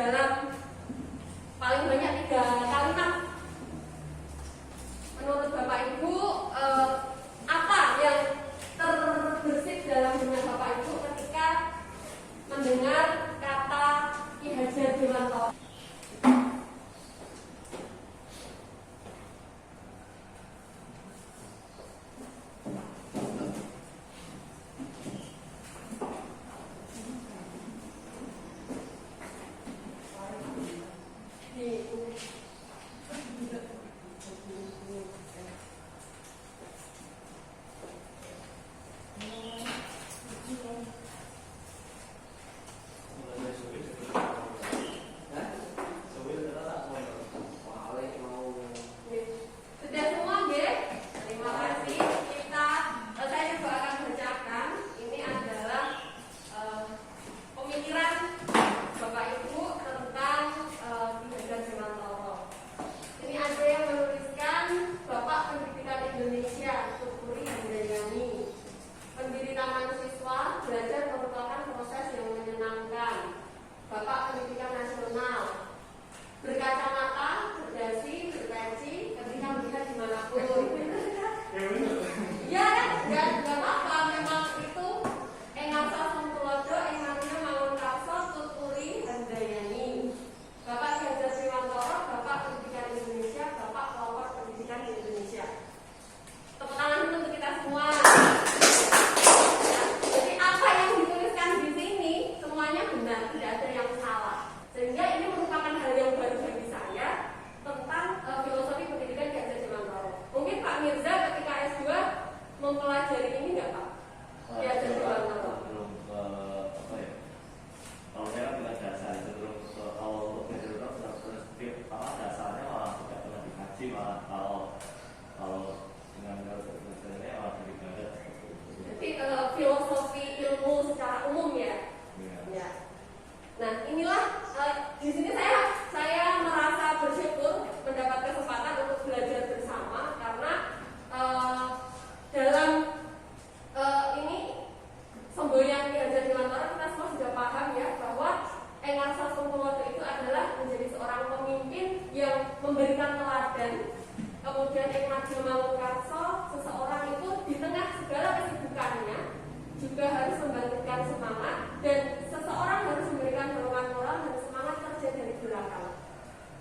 dalam paling banyak 3 kalimat. Menurut Bapak Ibu, apa yang terbersit dalam benak Bapak Ibu ketika mendengar kata Ki Hajar Dewantara?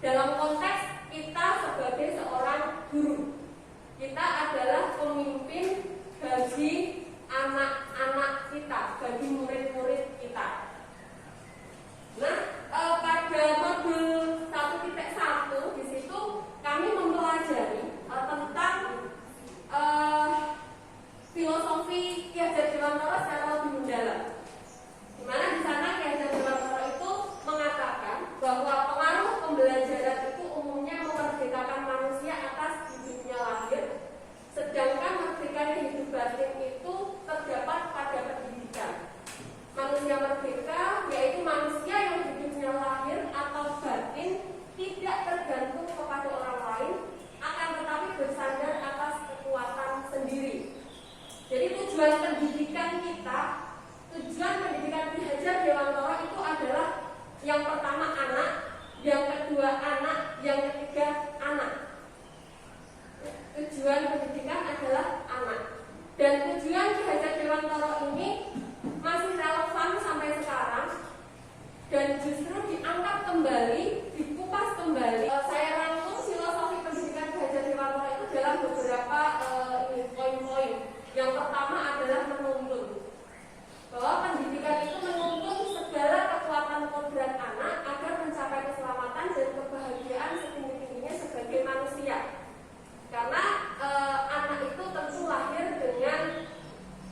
Dalam konteks kita sebagai seorang guru, kita adalah pemimpin bagi anak-anak kita, bagi murid-murid kita. Nah, pada modul 1.1 di situ kami mempelajari tentang filosofi Ki Hajar Dewantara secara lebih mendalam. Di mana di sana Ki Hajar Dewantara itu mengatakan bahwa pengaruh pembelajaran itu umumnya memerdekakan manusia atas hidupnya lahir, sedangkan merdeka hidup batin itu terdapat pada pendidikan. Manusia merdeka yaitu manusia yang hidupnya lahir atau batin tidak tergantung kepada orang lain, akan tetapi bersandar atas kekuatan sendiri. Jadi tujuan pendidikan kita, tujuan pendidikan Ki Hajar Dewantara itu adalah yang pertama anak, yang kedua anak, yang ketiga anak. Tujuan pendidikan adalah anak. Dan tujuan Ki Hajar Dewantara ini masih relevan sampai sekarang dan justru diangkat kembali, dikupas kembali. Saya rangkum filosofi pendidikan Ki Hajar Dewantara itu dalam beberapa poin-poin. Yang pertama adalah menuntun, bahwa pendidikan itu menuntun segala kekuatan kodrat anak agar mencapai keselamatan dan kebahagiaan setinggi-tingginya sebagai manusia. Karena anak itu tentu lahir dengan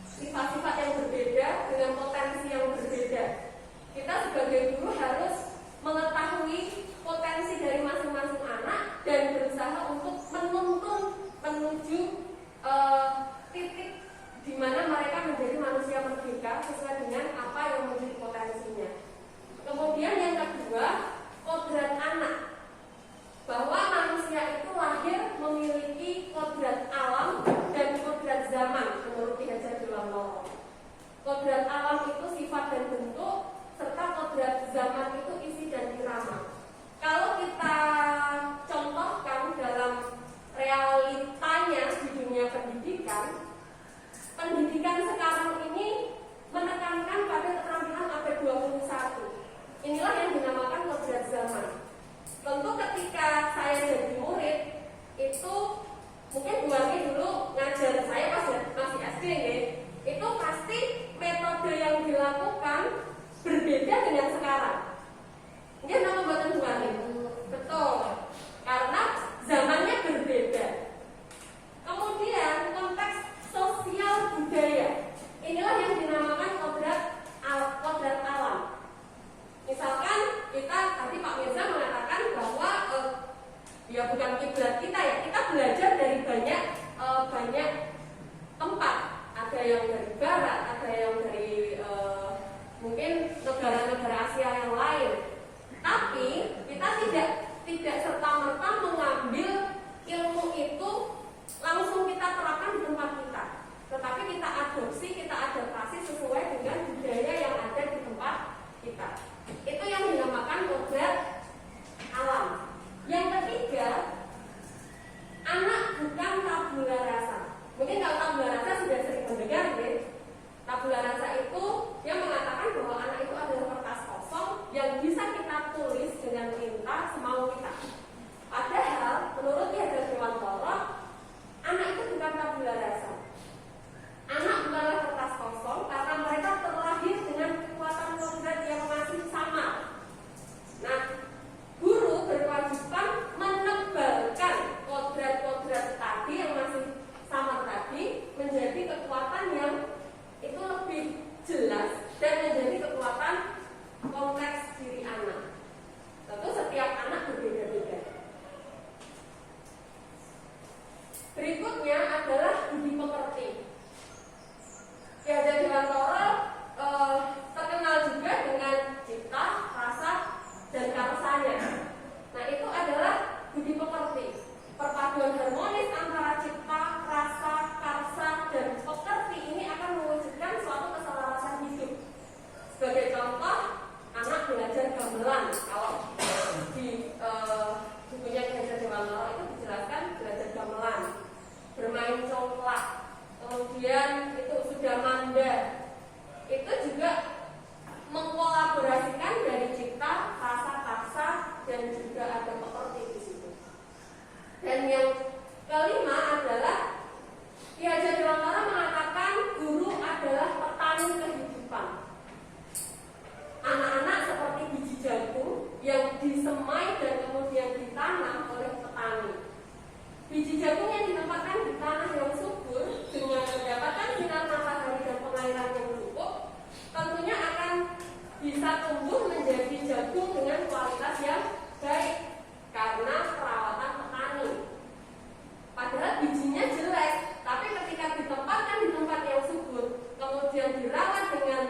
sifat-sifat yang berbeda, dengan potensi yang berbeda. Kita sebagai guru harus mungkin Bu Warni dulu ngajar saya pas masih SD nih, itu pasti metode yang dilakukan berbeda dengan sekarang. Mungkin nama buatan Bu Warni? Betul, karena zamannya berbeda. Kemudian konteks sosial budaya, inilah yang dinamakan kodrat alam. Misalkan kita tadi Pak Mirza mengatakan bahwa ya bukan kiblat kita ya, kita belajar dari banyak tempat. Ada yang dari barat, ada yang dari mungkin negara-negara Asia yang lain. Tapi kita tidak serta-merta mengambil ilmu itu langsung kita terapkan di tempat kita, tetapi kita adopsi, kita adaptasi sesuai dengan budaya yang ada di tempat kita. Itu yang dinamakan kodrat alam. Yang ketiga, anak bukan tabula rasa. Mungkin kalau tabula rasa sudah sering mendengar, ya. Tabula rasa itu yang mengatakan bahwa anak itu adalah kertas kosong yang bisa kita tulis dengan tinta semau kita. Padahal menurut Ki Hajar Dewantara, anak itu bukan tabula rasa. Anak bukanlah kertas kosong karena mereka terlahir dengan kekuatan kodrat yang masih sama. Nah, guru berkewajiban menebalkan kodrat-kodrat tadi yang masih sama tadi menjadi kekuatan yang itu lebih jelas dan menjadi kekuatan kompleks diri anak. Tentu setiap anak berbeda-beda. Berikutnya adalah budi pekerti. Ki Hajar Dewantara terkenal juga dengan cipta, rasa, dan karsanya. Nah, itu adalah budi pekerti. Perpaduan harmonis antara cipta, rasa, karsa, dan pekerti ini akan mewujudkan suatu keselarasan hidup. Sebagai contoh, anak belajar gamelan. Kalau di bukunya Ki Hajar Dewantara itu dijelaskan belajar gamelan, bermain congklak, kemudian itu sudah manda. Itu juga mengkolaborasikan dari cipta, rasa, karsa, dan juga ada pekerti di situ. Dan yang kelima adalah Ki Hajar Dewantara mengatakan guru adalah petani kehidupan. Anak-anak seperti biji jagung yang disemai dan kemudian ditanam oleh petani. Biji jagung yang ditempatkan di tanah yang subur dengan mendapatkan sinar matahari dan pengairan yang cukup, tentunya akan bisa tumbuh menjadi jagung dengan kualitas yang baik karena perawatan petani. Padahal bijinya jelek, tapi ketika ditempatkan di tempat yang subur, kemudian dirawat dengan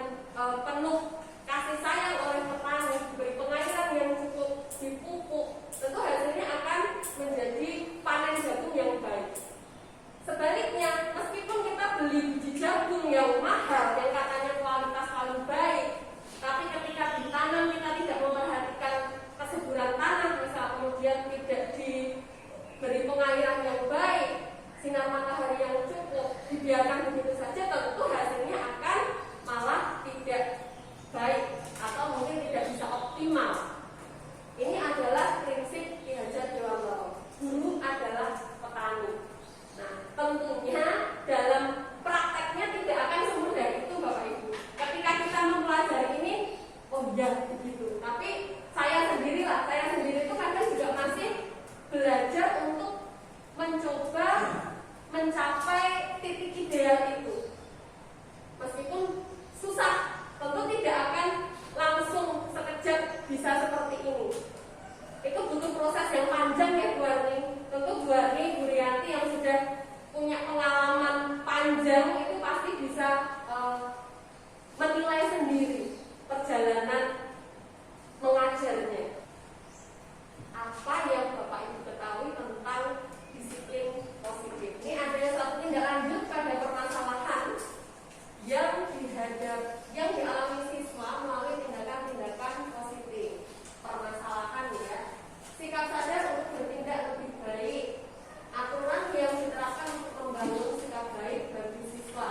penuh kasih sayang oleh petani, diberi pengairan yang cukup, dipupuk, tentu hasilnya akan menjadi panen jagung yang baik. Sebaliknya, meskipun kita beli biji jagung yang mahal, yang katanya kualitas paling baik, tapi ketika ditanam kita tidak memperhatikan kesuburan tanah, misal kemudian tidak diberi pengairan yang baik, sinar matahari yang cukup, dibiarkan begitu saja, tentu hasilnya akan malah tidak baik atau mungkin tidak bisa optimal. Ini adalah prinsip Ki Hajar Dewantara. Guru adalah petani. Nah, tentunya dalam prakteknya tidak akan semudah itu, Bapak Ibu. Ketika kita mempelajari ini, oh iya begitu. Tapi saya sendiri itu kadang juga masih belajar untuk mencoba mencapai titik ideal itu. Meskipun susah, tentu tidak akan langsung sekejap bisa seperti ini. Itu butuh proses yang panjang ya Bu Arni. Tentu Bu Arni, Bu Rianti yang sudah punya pengalaman panjang itu pasti bisa menilai sendiri perjalanan mengajarnya. Apa yang Bapak Ibu ketahui tentang disiplin positif? Ini ada satu tindak lanjut pada permasalahan yang dialami siswa melalui tindakan-tindakan positif. Permasalahan ya, sikap sadar untuk bertindak lebih baik, aturan yang diterapkan untuk membangun sikap baik bagi siswa.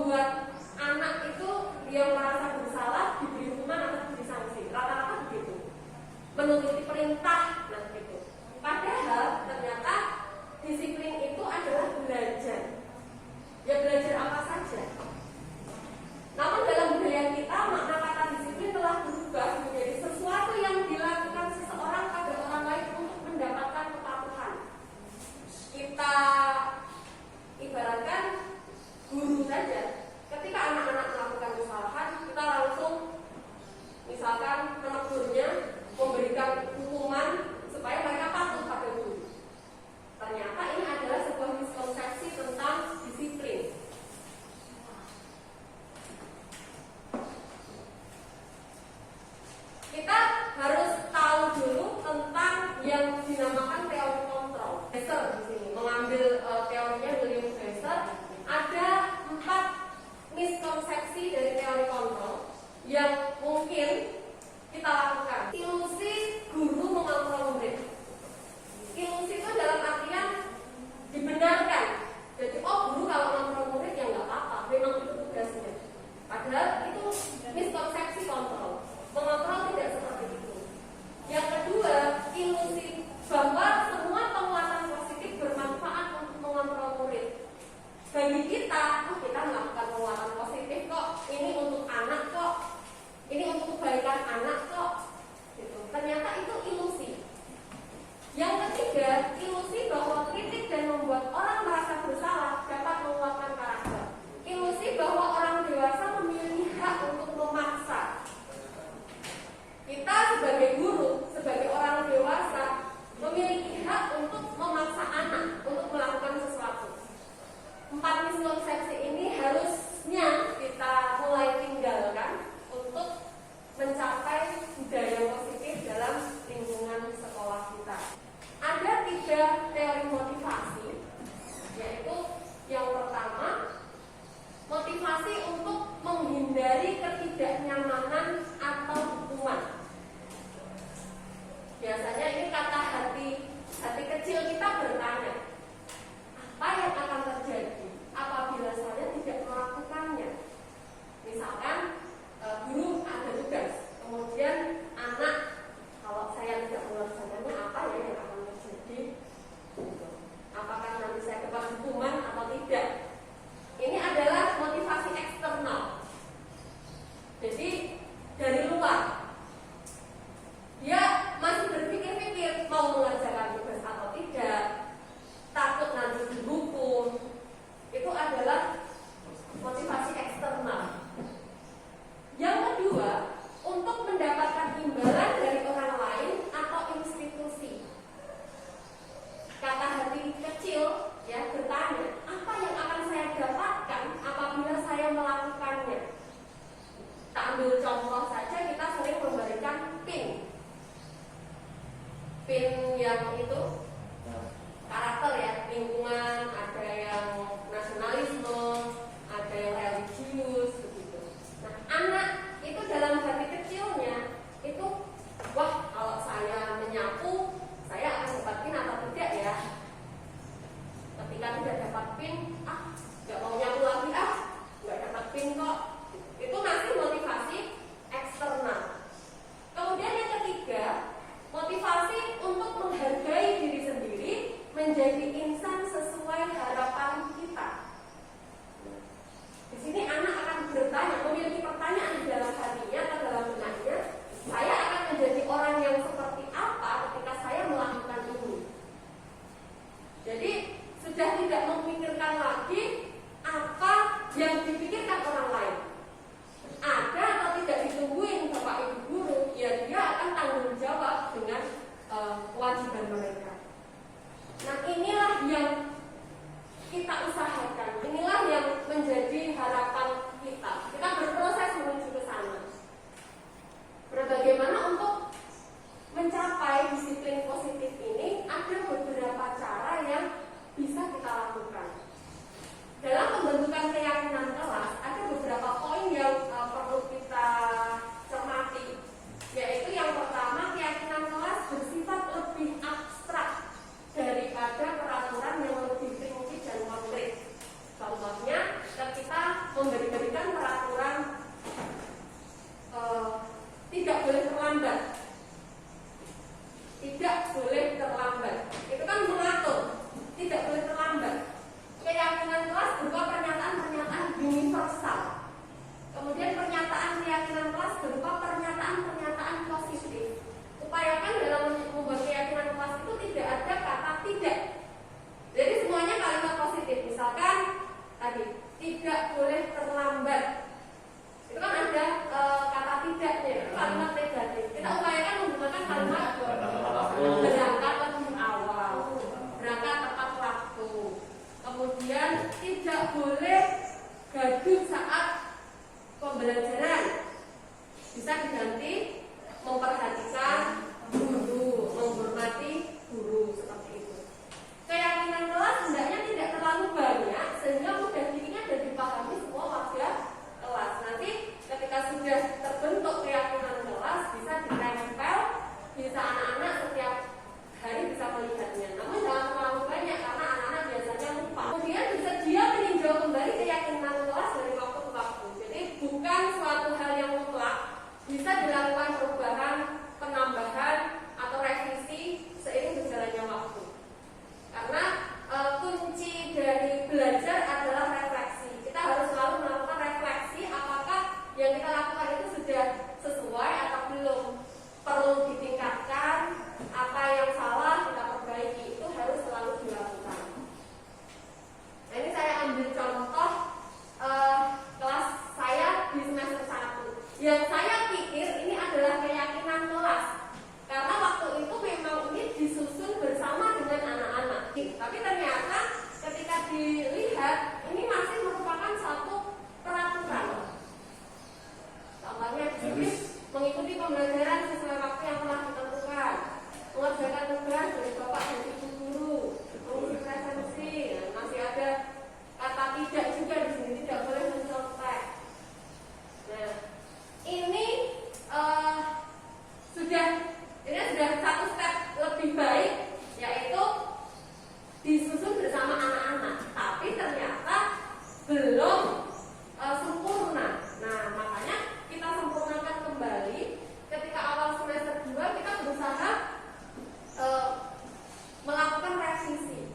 membuat anak itu yang merasa bersalah diberi hukuman atau diberi sanksi. Rata-rata begitu. Menuruti perintah, nah gitu. Padahal ternyata disiplin itu adalah belajar. Ya belajar apa saja. Namun dalam budaya kita makna kata disiplin telah berubah menjadi sesuatu yang dilakukan seseorang pada orang lain untuk mendapatkan kepatuhan. Kita ibaratkan guru saja. Ketika anak-anak melakukan kesalahan, kita langsung misalkan menegurnya, memberikan hukuman supaya mereka patuh pada guru. Ternyata ini adalah sebuah miskonsepsi tentang disiplin. Kita harus tahu dulu tentang yang dinamakan teori kontrol. Besser di sini mengambil teorinya William Besser. Ada 4 miskonsepsi dari teori kontrol yang mungkin kita lakukan. Ilusi guru mengontrol murid. Ilusi itu dalam artian dibenarkan. Jadi guru kalau mengontrol murid ya nggak apa-apa, memang itu tugasnya. Padahal itu miskonsepsi kontrol. Mengontrol tidak seperti itu. Yang kedua, ilusi bahwa semua penguatan positif bermanfaat untuk mengontrol murid. Bagi kita melakukan penguatan positif kok, ini untuk anak kok, ini untuk kebaikan anak kok, gitu. Ternyata itu ilusi. Yang ketiga, ilusi bahwa kritik dan membuat orang merasa bersalah dapat menguatkan karakter. Ilusi bahwa orang dewasa memiliki hak untuk memaksa. Kita sebagai guru, sebagai orang dewasa memiliki hak untuk memaksa anak untuk melakukan sesuatu. 4 miskonsepsi ini harusnya kita mulai tinggalkan untuk mencapai budaya positif dalam lingkungan sekolah kita. Ada 3 teori motivasi, yaitu yang pertama, motivasi untuk menghindari ketidaknyamanan atau hukuman. Biasanya ini kata hati kecil kita bertanya, apa yang akan terjadi apabila saya tidak melakukannya? Misalkan guru ada tugas, kemudian anak, kalau saya tidak melaksanakannya apa ya yang akan terjadi? Apakah nanti saya dapat hukuman atau tidak? Ini adalah motivasi eksternal. Jadi dari luar dia masih berpikir-pikir mau mengerjakan tugas atau tidak, takut nanti dihukum. Itu adalah motivasi eksternal. Yang kedua, untuk mendapatkan imbalan dari orang lain atau institusi. Kata hati kecil ya bertanya, apa yang akan saya dapatkan apabila saya melakukannya? Kita ambil contoh saja, kita sering memberikan PIN yang itu karakter ya, lingkungan, ada yang nasionalisme, ada yang religius begitu. Nah, anak itu dalam hati kecilnya itu, wah kalau saya menyapu saya akan dapat PIN atau tidak ya. Ketika tidak dapat PIN, nggak mau nyapu lagi, nggak dapat PIN kok. Itu masih motivasi eksternal. Kemudian yang ketiga, motivasi untuk menghargai diri sendiri, menjadi insan sesuai harapan kita. Di sini anak akan bertanya, memiliki pertanyaan di dalam hatinya atau dalam benaknya, saya akan menjadi orang yang seperti apa ketika saya melakukan ini. Jadi sudah tidak memikirkan lagi apa yang dipikirkan orang lain. Ada atau tidak ditungguin Bapak Ibu guru, ya dia akan tanggung jawab dengan kewajiban mereka. Nah, inilah yang kita usahakan, inilah yang menjadi harapan kita. Kita berproses menuju ke sana. Bagaimana untuk mencapai disiplin positif ini? Ada beberapa cara yang bisa kita lakukan. Dalam pembentukan keyakinan kelas, ada beberapa poin yang perlu kita cermati. Yaitu yang pertama, keyakinan kelas bersifat lebih abstrak daripada peraturan yang lebih rinci dan konkret. boleh gaduh saat pembelajaran. Bisa diganti memperhatikan guru, menghormati guru, seperti itu. Keyakinan kelas hendaknya tidak terlalu banyak sehingga mudah diingat dan dipahami semua warga kelas. Nanti ketika sudah terbentuk keyakinan kelas bisa ditempel, bisa anak-anak setiap hari bisa melihatnya. Namun jangan terlalu banyak karena anak-anak biasanya lupa. Kemudian bersedia meninjau kembali keyakinan kelas dari waktu ke waktu. Jadi bukan suatu hal yang mutlak, bisa dilakukan perubahan, penambahan atau revisi seiring berjalannya waktu. Karena kunci dari belajar adalah refleksi. Kita harus selalu melakukan refleksi apakah yang kita lakukan itu sudah sesuai atau belum, perlu ditingkatkan, apa yang salah kita perbaiki, itu harus selalu dilakukan. Nah, ini saya ambil contoh kelas saya di semester 1. Yang saya pikir ini adalah keyakinan kelas, karena waktu itu memang ini disusun bersama dengan anak-anak. Tapi ternyata ketika dilihat ini masih merupakan satu peraturan. Contohnya di sini mengikuti pembelajaran sesuai waktu yang telah ditentukan, mengerjakan tugas dari bapak dan ibu guru, mengisi presensi. Nah, masih ada kata tidak juga di sini, tidak boleh mencontek. Nah, ini sudah satu step lebih baik, yaitu disusun bersama anak-anak. Tapi ternyata belum sempurna. Nah, makanya kita sempurnakan kembali. Ketika awal semester 2 kita berusaha melakukan revisi.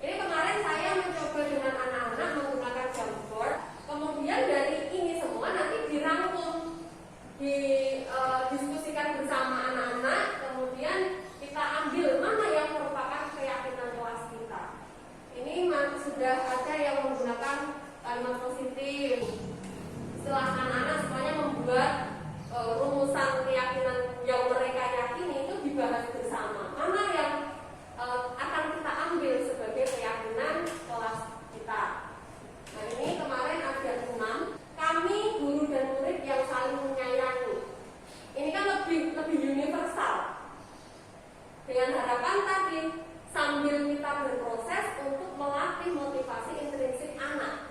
Ini kemarin saya mencoba dengan anak-anak menggunakan Jamboard. Kemudian dari ini semua nanti dirangkum, didiskusikan bersama anak-anak. Kemudian kita ambil mana yang merupakan keyakinan kelas kita. Ini sudah ada yang menggunakan kalimat positif. Setelah anak-anak semuanya membuat rumusan keyakinan yang mereka yakini itu dibahas bersama. Mana yang akan kita ambil sebagai keyakinan kelas kita. Nah, ini kemarin ada 6. Kami guru dan murid yang saling menyayangi. Ini kan lebih universal. Dengan harapan tadi sambil kita berproses untuk melatih motivasi intrinsik anak.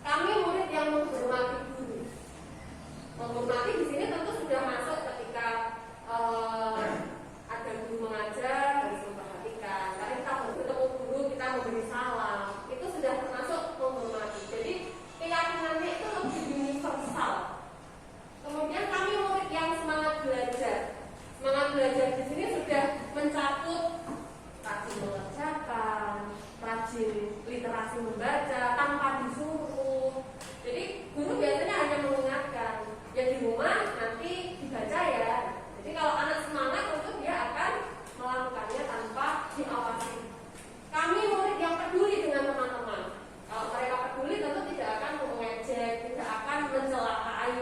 Kami murid yang menghormati guru. Menghormati di sini tentu sudah masuk ketika ada guru mengajar, harus memperhatikan. Karena kita bertemu guru, kita memberi salam, itu sudah termasuk menghormati. Jadi keyakinannya itu lebih universal. Kemudian kami murid yang semangat belajar. Semangat belajar di sini sudah mencakup rajin mengerjakan, rajin literasi membaca tanpa disuruh. Jadi guru biasanya hanya mengingatkan, ya di rumah nanti dibaca ya. Jadi kalau anak semangat tentu dia akan melakukannya tanpa diawasi. Kami murid yang peduli dengan teman-teman. Kalau mereka peduli tentu tidak akan mengejek, tidak akan mencelakai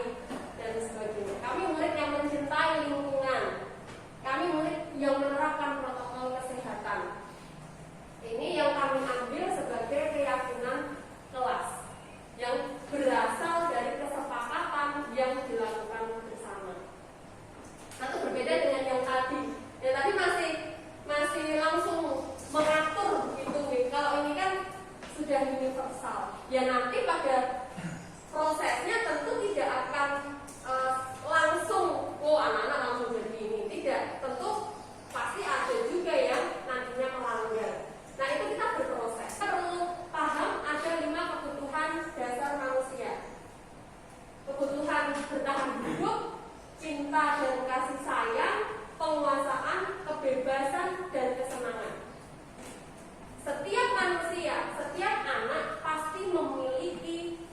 dan sebagainya. Kami murid yang mencintai lingkungan. Kami murid yang menerapkan protokol kesehatan. Ini yang kami ambil sebagai keyakinan kelas yang berasal dari kesepakatan yang dilakukan bersama. Satu berbeda dengan yang tadi. Yang tadi masih langsung mengatur gitu. Kalau ini kan sudah universal. Ya nanti pada prosesnya tentu tidak akan langsung, anak-anak langsung jadi ini. Tidak, tentu pasti ada juga yang nantinya melanggar. Nah, itu kita berproses. Kita perlu paham ada 5 kebutuhan dasar manusia. Kebutuhan bertahan hidup, cinta dan kasih sayang, penguasaan, kebebasan dan kesenangan. Setiap manusia, setiap anak pasti memiliki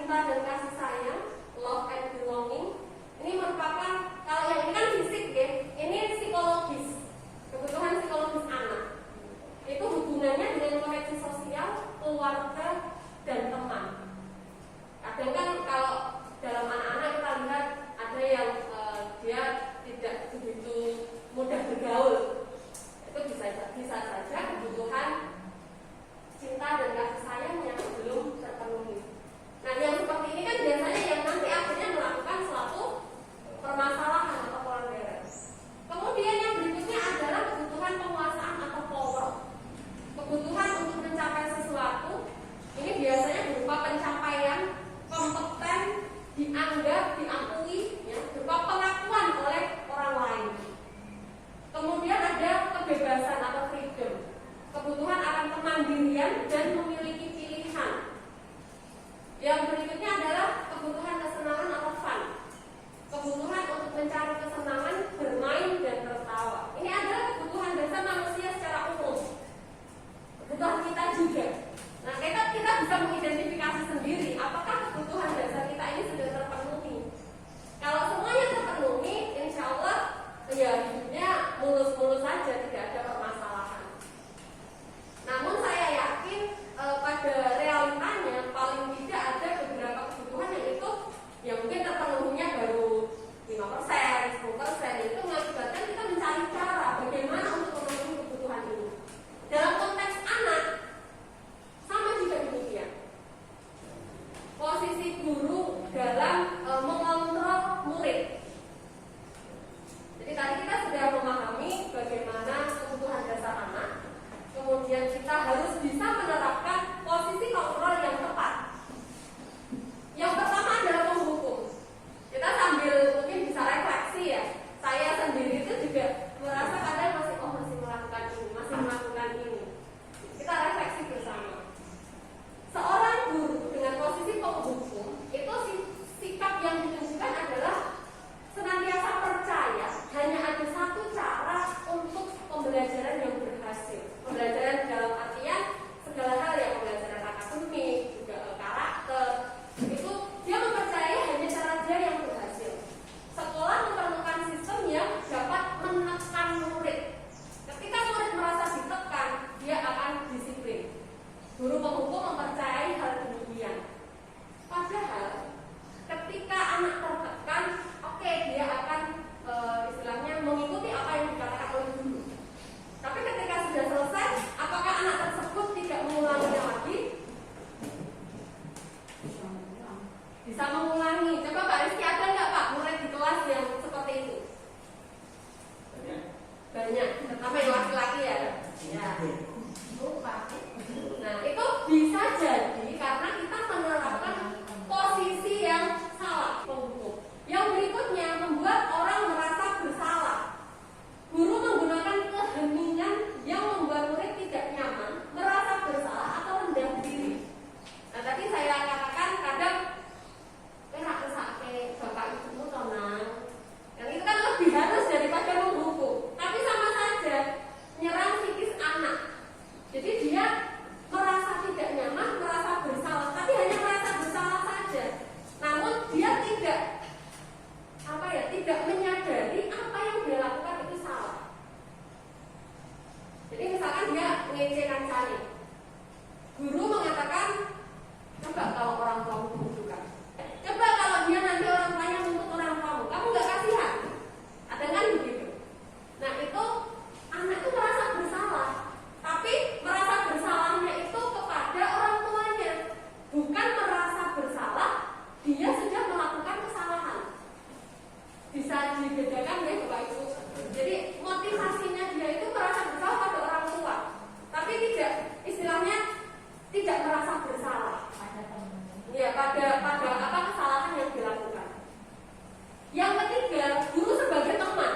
cinta dan kasih sayang, love and belonging. Ini merupakan, kalau yang ini kan fisik ya, ini psikologis, kebutuhan psikologis anak. Itu hubungannya dengan koneksi sosial, keluarga, dan teman. Kadang kan kalau dalam anak-anak kita lihat ada yang dia tidak begitu mudah bergaul. Itu bisa saja kebutuhan cinta dan kasih sayang yang belum terpenuhi. Nah, yang seperti ini kan biasanya yang nanti akhirnya melakukan suatu permasalahan atau pelanggaran. Kemudian yang berikutnya adalah kebutuhan penguasaan atau power. Kebutuhan untuk mencapai sesuatu ini biasanya berupa pencapaian, kompeten, dianggap, diakui, ya, berupa pengakuan oleh orang lain. Kemudian ada kebebasan atau freedom, kebutuhan akan kemandirian dan memiliki pilihan. Yang berikutnya adalah kebutuhan kesenangan atau fun, kebutuhan untuk mencari kesenangan, bermain dan tertawa. Ini adalah kebutuhan dasar manusia secara umum, kebutuhan kita juga. Nah, kita bisa mengidentifikasi sendiri apakah kebutuhan dasar kita ini sudah terpenuhi. Kalau semuanya terpenuhi, insya Allah ya hidupnya mulus-mulus saja, tidak ada permasalahan. Namun saya yakin pada realitanya paling tidak ada beberapa kebutuhan yang itu yang mungkin terpenuhinya baru 5%, 10%. Itu mengakibatkan kita mencari cara bagaimana untuk memenuhi kebutuhan ini. Dalam konteks anak sama juga demikian. Posisi guru dalam mengontrol murid. Jadi tadi kita sudah memahami bagaimana kebutuhan dasar anak. Kemudian kita harus bisa menerapkan posisi kontrol yang tepat. Yang pertama adalah menghukum. Kita sambil mungkin bisa refleksi ya. Saya sendiri itu juga merasa kadang masih melakukan ini, masih melakukan ini. Kita refleksi bersama. Seorang guru dengan posisi penghukum itu sikap yang ditunjukkan adalah senantiasa percaya hanya ada satu cara untuk pembelajaran yang berhasil. Pembelajaran dalam artian segala hal yang pembelajaran akademik, juga karakter, itu dia mempercayai hanya cara dia yang berhasil. Sekolah memerlukan sistem yang dapat menekan murid. Ketika murid merasa ditekan, dia akan disiplin. Guru penghukum mempercayai hal demikian. Padahal ketika anak tertekan, oke, dia akan istilahnya mengikuti apa yang dikatakan oleh guru. Tapi ketika sudah selesai, apakah anak tersebut tidak mengulanginya lagi? Bisa mengulangi. Coba Pak Rizky, ada nggak Pak murid di kelas yang seperti itu? Banyak. Terutama yang laki-laki ya. Ya. Nah, itu bisa jadi karena kita menerapkan posisi yang salah penghukum. Yang berikutnya membuat orang merasa bersalah. Guru menggunakan keheningan yang membuat murid tidak nyaman, merasa bersalah atau rendah diri. Nah, tadi saya katakan kadang kesake bapak ibumu tenang. Yang itu kan lebih halus daripada menghukum. Tapi sama saja nyerang psikis anak. Jadi dia merasa tidak nyaman, merasa bersalah, tapi hanya merasa bersalah saja. Namun dia tidak menyadari apa yang dia lakukan itu salah. Jadi misalkan dia mengecewakan cari, guru mengatakan, coba kalau orang tua membutuhkan, coba kalau dia nanti orang tuanya menuntut orang tuamu, kamu nggak kasihan? Ada kan begitu? Nah itu anak itu merasa bersalah, tapi merasa bersalahnya itu kepada orang tuanya, bukan merasa bersalah dia sudah melakukan kesalahan. Bisa dibedakan ya Bapak Ibu. Jadi motivasinya dia itu merasa bersalah pada orang tua, tapi tidak, istilahnya tidak merasa bersalah. Ya, pada apa kesalahan yang dilakukan. Yang ketiga, guru sebagai teman.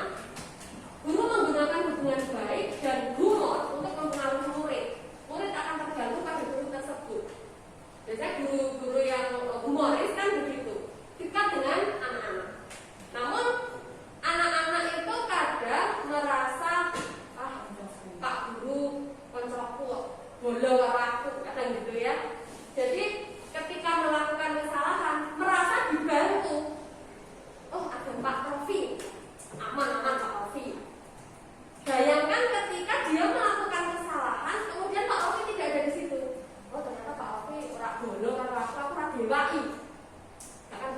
Guru menggunakan hubungan baik dan humor untuk mempengaruhi murid. Murid akan terganggu pada guru tersebut. Biasanya guru-guru yang humoris kan begitu, dekat dengan anak-anak. Namun anak-anak itu kadang merasa Pak Guru koncoku bolong aku, kadang gitu ya. Jadi ketika melakukan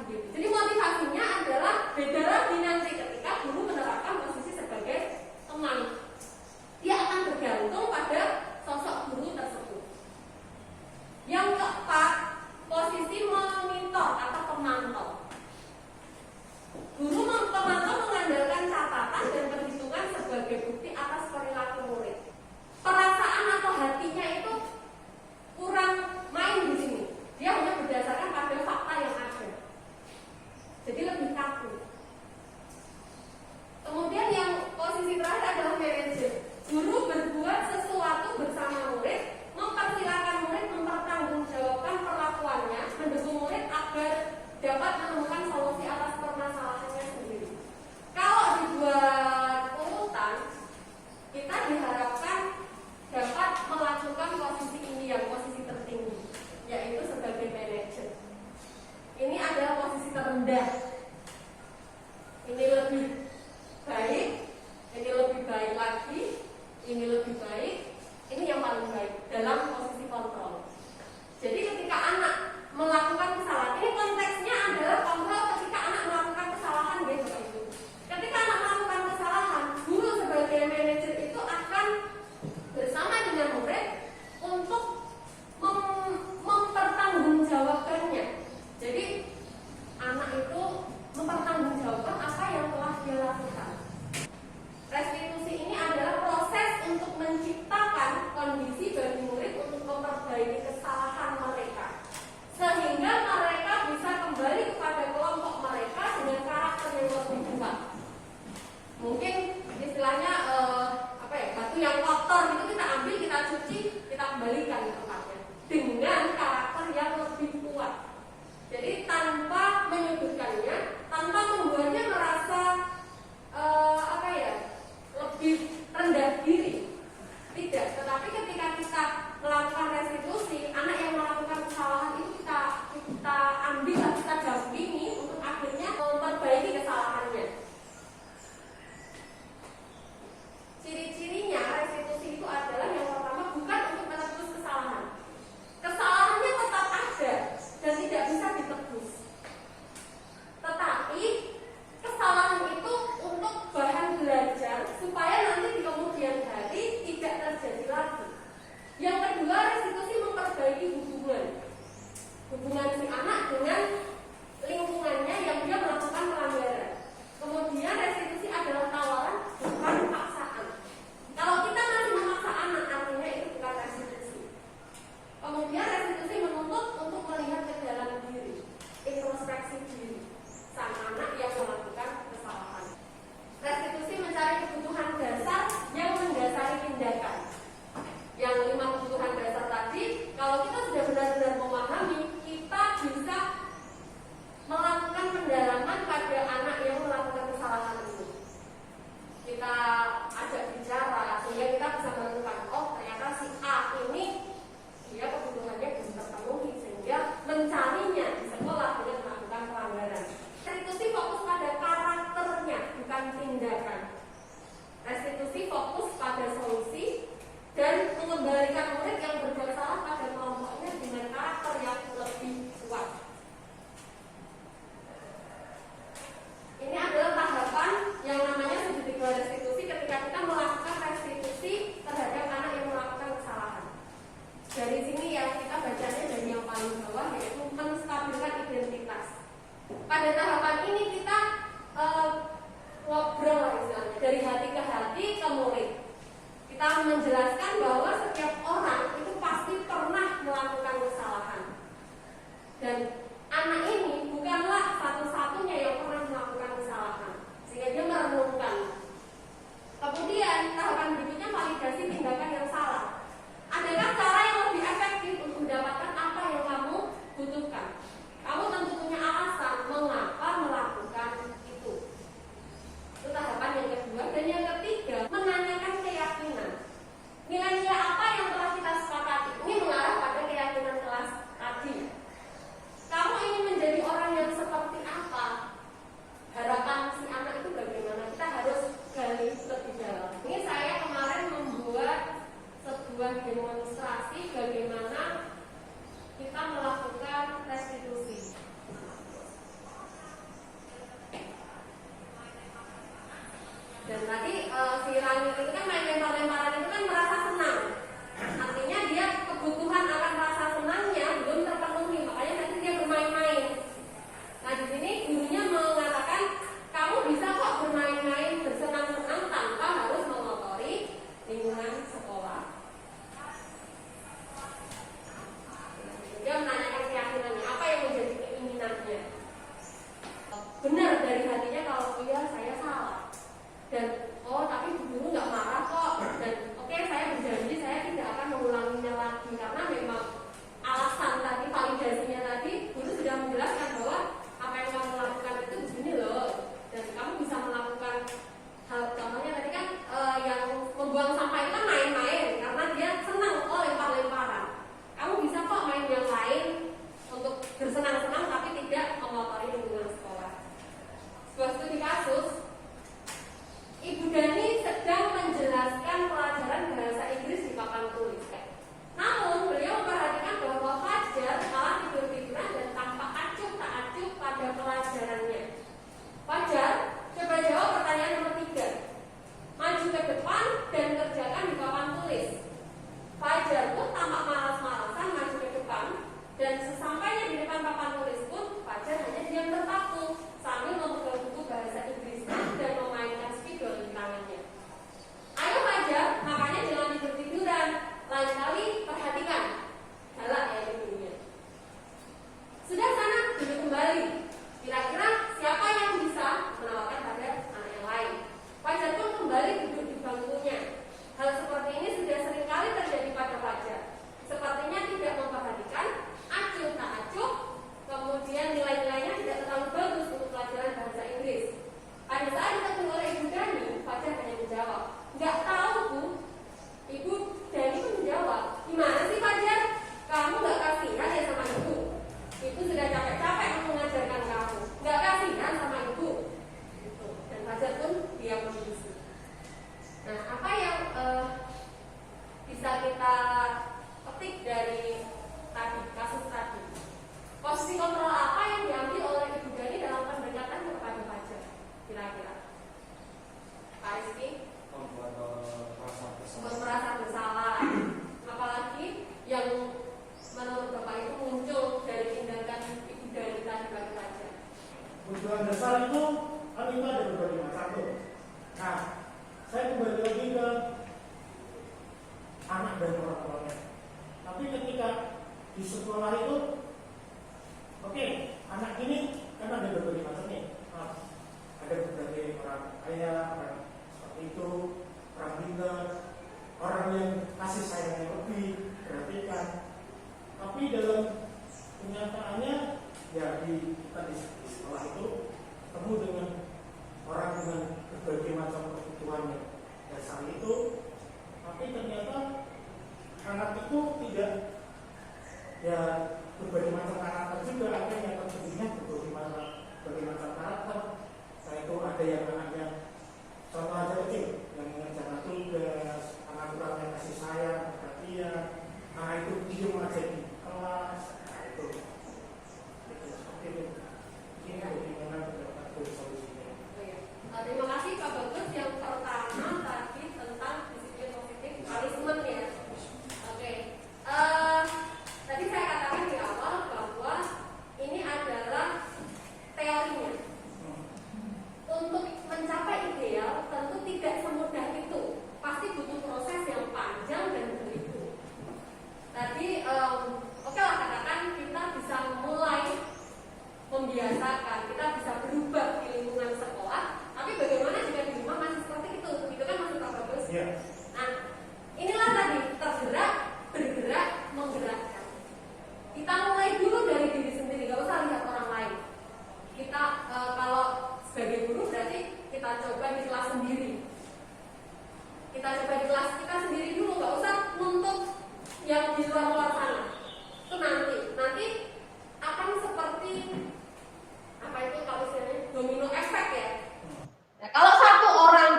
begitu. Jadi motivasinya adalah beda lagi nanti ketika guru menerapkan posisi sebagai teman. Dia akan bergantung pada sosok guru tersebut. Yang keempat, posisi monitor atau pemantau. Guru pemantau mengandalkan catatan dan perhitungan sebagai bukti atas perilaku murid. Perasaan atau hatinya itu kurang main di sini. Dia hanya berdasarkan pada fakta yang ada. Jadi lebih kaku. Kemudian yang posisi terakhir adalah manajer. Guru berbuat sesuatu bersama murid, mempersilahkan murid mempertanggungjawabkan perlakuannya, mendukung murid agar dapat menemukan solusi atas permasalahannya sendiri. Kalau dibuat urutan, kita diharapkan dapat melakukan posisi ini yang posisi tertinggi, yaitu sebagai manajer. Ini adalah posisi terendah. Ini lebih baik, ini lebih baik lagi, ini lebih baik, ini yang paling baik dalam posisi kontrol. Jadi ketika anak melakukan kesalahan, ini konteksnya adalah kontrol ketika anak melakukan kesalahan, gitu Bapak Ibu. Ketika anak melakukan kesalahan, guru sebagai manajer itu akan bersama dengan murid untuk mempertanggungjawabkannya. Jadi anak itu mempertanggungjawabkan apa yang telah dia lakukan. Restitusi ini adalah proses untuk menciptakan kondisi bagi murid untuk memperbaiki kesalahan mereka, sehingga mereka bisa kembali kepada kelompok mereka dengan karakter yang lebih kuat. Mungkin istilahnya batu yang kotor itu kita ambil, kita cuci, kita kembalikan ke tempatnya dengan karakter yang lebih kuat. Jadi tanpa menyudutkannya, tanpa membuatnya merasa lebih rendah diri. Tidak, tetapi ketika kita melakukan restitusi, anak yang melakukan kesalahan itu kita ambil, kita dampingi untuk akhirnya memperbaiki kesalahannya. Ciri-cirinya restitusi itu adalah yang pertama, bukan untuk menebus kesalahan. Kesalahannya tetap ada dan tidak bisa ditebus. Tetapi kesalahan itu untuk bahan belajar supaya nanti di kemudian hari tidak terjadi lagi. Yang kedua, restitusi memperbaiki hubungan si anak dengan lingkungannya yang dia melakukan pelanggaran. Kemudian restitusi adalah tawaran, bukan paksaan. Kalau kita masih memaksa anak, artinya itu bukan restitusi. Kemudian restitusi menuntut untuk melihat ke dalam diri, introspeksi diri sang anak yang melakukan kesalahan. Restitusi mencari kebutuhan dasar yang mendasari tindakan. Yang 5 kebutuhan dasar tadi, kalau kita sudah benar-benar memahami, kita bisa melakukan pendalaman pada anak yang melakukan kesalahan itu. Kita ajak bicara sehingga kita bisa menentukan, oh ternyata si A ini dia kebutuhannya belum terpenuhi, sehingga mencarinya di sekolah dengan melakukan pelanggaran. Restitusi fokus pada karakternya, bukan tindakan. Restitusi fokus pada solusi dan mengembalikan murid yang berbuat salah pada kelompoknya dengan karakter yang lebih kuat. Ini adalah tahapan yang namanya segitiga restitusi ketika kita melakukan restitusi terhadap anak yang melakukan kesalahan. Dari sini yang kita bacanya dari yang paling bawah, yaitu menstabilkan identitas. Pada tahapan ini kita ngobrol istilahnya, dari hati ke hati ke murid. Kita menjelaskan bahwa setiap orang itu pasti pernah melakukan kesalahan. Dan anak ini bukanlah satu-satunya yang pernah melakukan kesalahan, sehingga dia merenungkan. Kemudian tahapan berikutnya validasi tindakan yang salah. Adakah cara yang lebih efektif untuk mendapatkan apa yang kamu butuhkan? Kamu tentu punya alasan mengapa melakukan itu. Itu tahapan yang kedua. Dan yang ketiga, menanyakan keyakinan. Nilai-nilai apa yang telah kita sepakati? Ini mengarah pada keyakinan kelas tadi. Kamu ingin menjadi dari hatinya kalau oh ya saya salah, dan oh tapi Bu Guru nggak marah kok, dan oke saya berjanji saya tidak akan mengulanginya lagi, karena memang alasan tadi, validasinya tadi guru sudah menjelaskan bahwa apa yang kamu lakukan itu begini loh, dan kamu bisa melakukan hal, contohnya tadi kan yang membuang sampah itu kan main-main karena dia senang lempar-lemparan. Kamu bisa kok main yang lain untuk bersenang-senang tapi tidak mengotori lingkungan sekolah. Sebuah studi kasus, Ibu Dani sedang menjelaskan pelajaran bahasa Inggris di papan tulis. Namun beliau memperhatikan bahwa Fajar malah tidur-tiduran dan tampak acuh tak acuh pada pelajarannya. Fajar, coba jawab pertanyaan nomor 3. Maju ke depan dan kerjakan di papan tulis. Fajar pun tampak malas-malasan maju ke depan, dan sesampainya di depan papan tulis pun Fajar hanya diam terpaku sambil memegang buku bahasa Inggrisnya dan memainkan spidol di tangannya. Ayo Fajar, makanya jangan tidur-tiduran. Lain kali perhatikan, galak ya ibunya. Sudah sana, duduk kembali. Kira-kira siapa yang bisa menawarkan pada anak yang lain? Fajar pun kembali duduk di bangkunya. Hal seperti ini sudah sering kali terjadi pada Fajar. Sepertinya tidak memperhatikan, acuh tak acuh, kemudian nilai-nilainya tidak terlalu bagus untuk pelajaran bahasa Inggris. Pada saat ditegur oleh Ibu Dani, Fajar hanya menjawab, nggak tahu Bu. Ibu Dani pun menjawab, gimana sih Fajar? Kamu nggak kasihan ya sama ibu? Ibu sudah capek-capek mengajarkan kamu, nggak kasihan sama ibu? Gitu. Dan Fajar pun diam membisu. Nah, apa yang bisa kita petik dari tadi kasus tadi? Posisi kontrol apa yang diambil oleh Ibu Dani dalam pendekatan kepada Fajar? Kira-kira, Pak Rizky? Membuat merasa bersalah. Apalagi yang menurut Bapak itu muncul dari tindakan Ibu Dani tadi bagi Fajar. Tujuan dasar itu kan itu ada berbagai macam tuh. Nah, saya kembali lagi ke anak dan orang tuanya. Tapi ketika di sekolah itu, oke, anak ini kan ada berbagai macam nih. Ada berbagai orang kaya, orang seperti itu, orang pintar, orang yang kasih sayangnya lebih, perhatikan. Tapi dalam kenyataannya, ya kita di sekolah itu ketemu dengan orang dengan berbagai macam kebutuhan yang dasar itu, tapi ternyata anak itu tidak ya berbagai macam karakter juga, ada yang terjadinya berbagai macam karakter. Nah itu ada yang anaknya contoh aja kecil yang mengerjakan tugas, anak kurangnya kasih sayang, perhatian, anak itu diem aja di kelas. Nah itu seperti itu. Ini bagaimana pendapat solusinya. Terima kasih Pak Bagus. Yang pertama tadi tentang disiplin positif punishment ya. Oke. Tadi saya katakan di awal bahwa ini adalah teorinya. Untuk mencapai ideal tentu tidak semudah itu. Pasti butuh proses yang panjang dan berliku. Tadi oke lah katakan kita bisa mulai membiasakan, kita bisa berubah di lingkungan sekolah. Tapi bagaimana jika di rumah masih seperti itu? Itu kan masih tak bagus. Yeah. Nah, inilah tadi tergerak, bergerak, menggerakkan. Kita mulai dulu dari diri sendiri, gak usah lihat orang lain. Kita kalau sebagai guru berarti kita coba di kelas sendiri. Kita coba di kelas kita sendiri dulu, gak usah nuntut yang di luar sana. Itu nanti akan seperti apa itu kalau istilahnya domino efek ya. Nah, kalau satu orang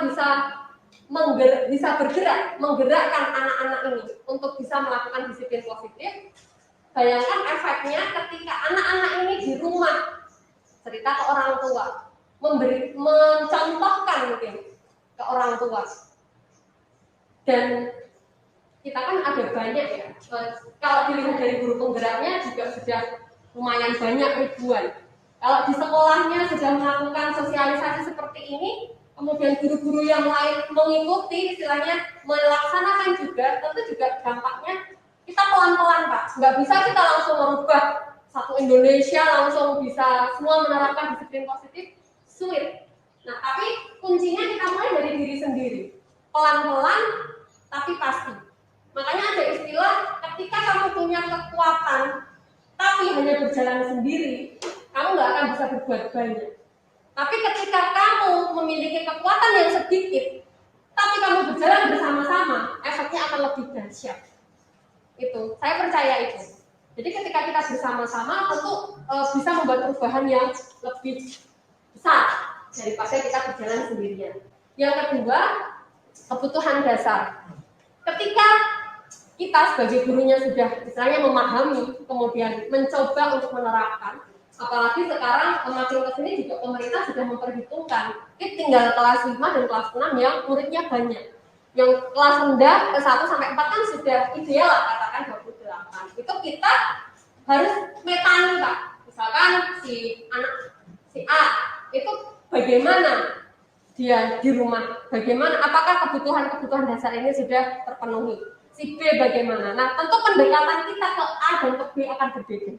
bisa bergerak, menggerakkan anak-anak ini untuk bisa melakukan disiplin positif, bayangkan efeknya ketika anak-anak ini di rumah cerita ke orang tua, mencontohkan mungkin ke orang tua. Dan kita kan ada banyak ya, kalau dilihat dari guru penggeraknya juga sudah lumayan banyak ribuan. Kalau di sekolahnya sudah melakukan sosialisasi seperti ini, kemudian guru-guru yang lain mengikuti, istilahnya melaksanakan juga, tentu juga dampaknya kita pelan-pelan Pak. Nggak bisa kita langsung merubah satu Indonesia, langsung bisa semua menerapkan disiplin positif sulit. Nah, tapi kuncinya kita mulai dari diri sendiri, pelan-pelan tapi pasti. Makanya ada istilah, ketika kamu punya kekuatan tapi hanya berjalan sendiri, kamu nggak akan bisa berbuat banyak. Tapi ketika kamu memiliki kekuatan yang sedikit, tapi kamu berjalan bersama-sama, efeknya akan lebih dahsyat. Itu, saya percaya itu. Jadi ketika kita bersama-sama, tentu bisa membuat perubahan yang lebih besar daripada kita berjalan sendirian. Yang kedua, kebutuhan dasar. Ketika kita sebagai gurunya sudah misalnya memahami, kemudian mencoba untuk menerapkan, apalagi sekarang makin kesini juga pemerintah sudah memperhitungkan, ini tinggal kelas 5 dan kelas 6 yang muridnya banyak. Yang kelas rendah ke 1 sampai 4 kan sudah ideal lah, katakan 28. Itu kita harus metani Pak. Misalkan si A itu bagaimana dia di rumah, bagaimana, apakah kebutuhan dasar ini sudah terpenuhi. Si B bagaimana. Nah, tentu pendekatan kita ke A dan ke B akan berbeda.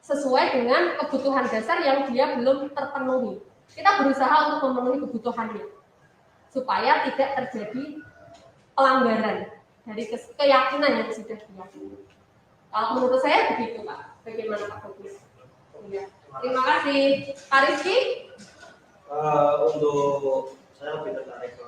Sesuai dengan kebutuhan dasar yang dia belum terpenuhi. Kita berusaha untuk memenuhi kebutuhannya. Supaya tidak terjadi pelanggaran dari keyakinan yang sudah diyakini. Kalau menurut saya begitu Pak. Bagaimana Pak Bagus? Ya. Terima kasih. Pak Rizky? Untuk saya lebih tertarik ke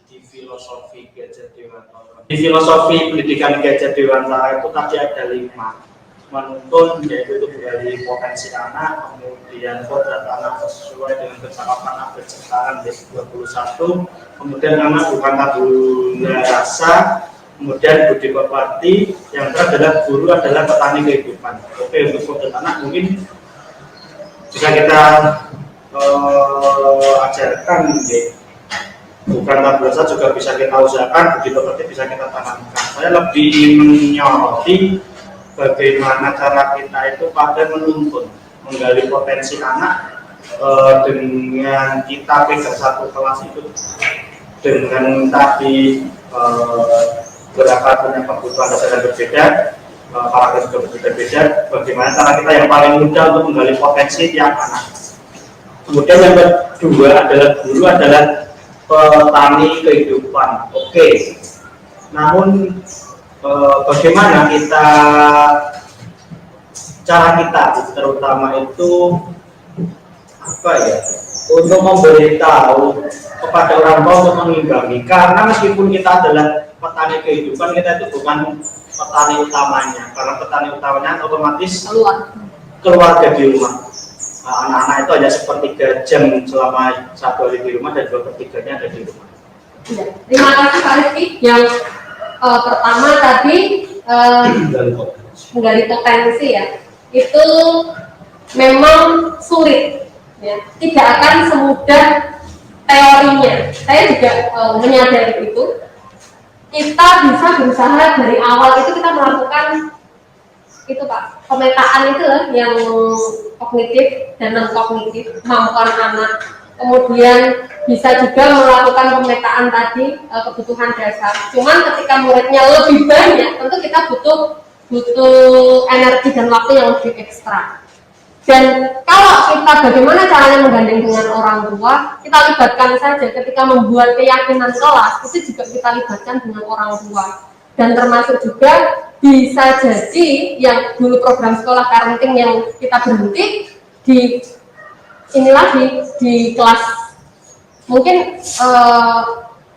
di filosofi gadget Dewantara. Di filosofi pendidikan gadget Dewantara itu tadi ada 5 menuntun, yaitu itu dari potensi anak, kemudian kodrat anak sesuai dengan kecakapan anak bercetakan di 21, kemudian anak bukan tabula rasa, kemudian budi pekerti, yang terakhir adalah guru adalah petani kehidupan. Oke, untuk kodrat anak mungkin bisa kita ajarkan, bukan tabula rasa juga bisa kita usahakan, budi pekerti bisa kita tanamkan. Saya lebih menyoroti bagaimana cara kita itu pada menuntun, menggali potensi anak dengan kita pegang satu kelas itu dengan tadi berapa punya kebutuhan dasar yang berbeda, karakter juga berbeda-beda. Bagaimana cara kita yang paling mudah untuk menggali potensi tiap anak. Kemudian yang kedua adalah guru adalah petani kehidupan. Oke. Namun bagaimana cara kita terutama itu apa ya, untuk memberitahu kepada orang tua untuk mengimbangi, karena meskipun kita adalah petani kehidupan, kita itu bukan petani utamanya, karena petani utamanya otomatis keluarga di rumah. Nah, anak-anak itu hanya sepertiga jam selama 1 hari di rumah dan 2/3-nya ada di rumah. Ya, terima kasih Pak Rizky. Yang pertama tadi menggali potensi ya, itu memang sulit ya, tidak akan semudah teorinya. Saya juga menyadari itu. Kita bisa berusaha dari awal itu kita melakukan itu Pak, pemetaan itu loh, yang kognitif dan non kognitif, kemampuan anak. Kemudian bisa juga melakukan pemetaan tadi kebutuhan dasar. Cuman ketika muridnya lebih banyak, tentu kita butuh energi dan waktu yang lebih ekstra. Dan kalau kita bagaimana caranya menggandeng dengan orang tua, kita libatkan saja ketika membuat keyakinan kelas, itu juga kita libatkan dengan orang tua. Dan termasuk juga bisa jadi yang dulu program sekolah parenting yang kita berhenti di ini lagi di kelas, mungkin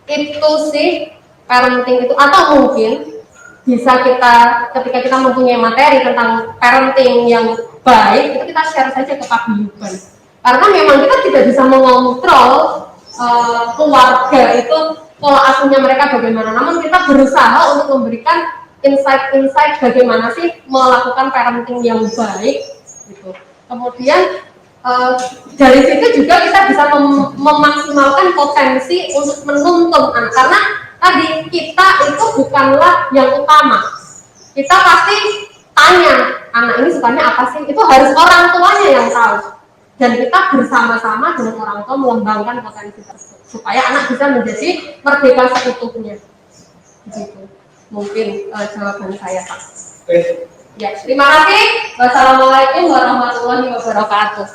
itu sih parenting itu, atau mungkin bisa kita ketika kita mempunyai materi tentang parenting yang baik, itu kita share saja ke paguyuban, karena memang kita tidak bisa mengontrol keluarga itu pola asuhnya mereka bagaimana, namun kita berusaha untuk memberikan insight bagaimana sih melakukan parenting yang baik gitu. Kemudian dari situ juga kita bisa memaksimalkan potensi untuk menuntun anak, karena tadi kita itu bukanlah yang utama. Kita pasti tanya, anak ini sukanya apa sih? Itu harus orang tuanya yang tahu. Dan kita bersama-sama dengan orang tua mengembangkan potensi tersebut supaya anak bisa menjadi merdeka seutuhnya. Begitu. Mungkin jawaban saya Pak. Oke. Ya, terima kasih. Wassalamualaikum warahmatullahi wabarakatuh.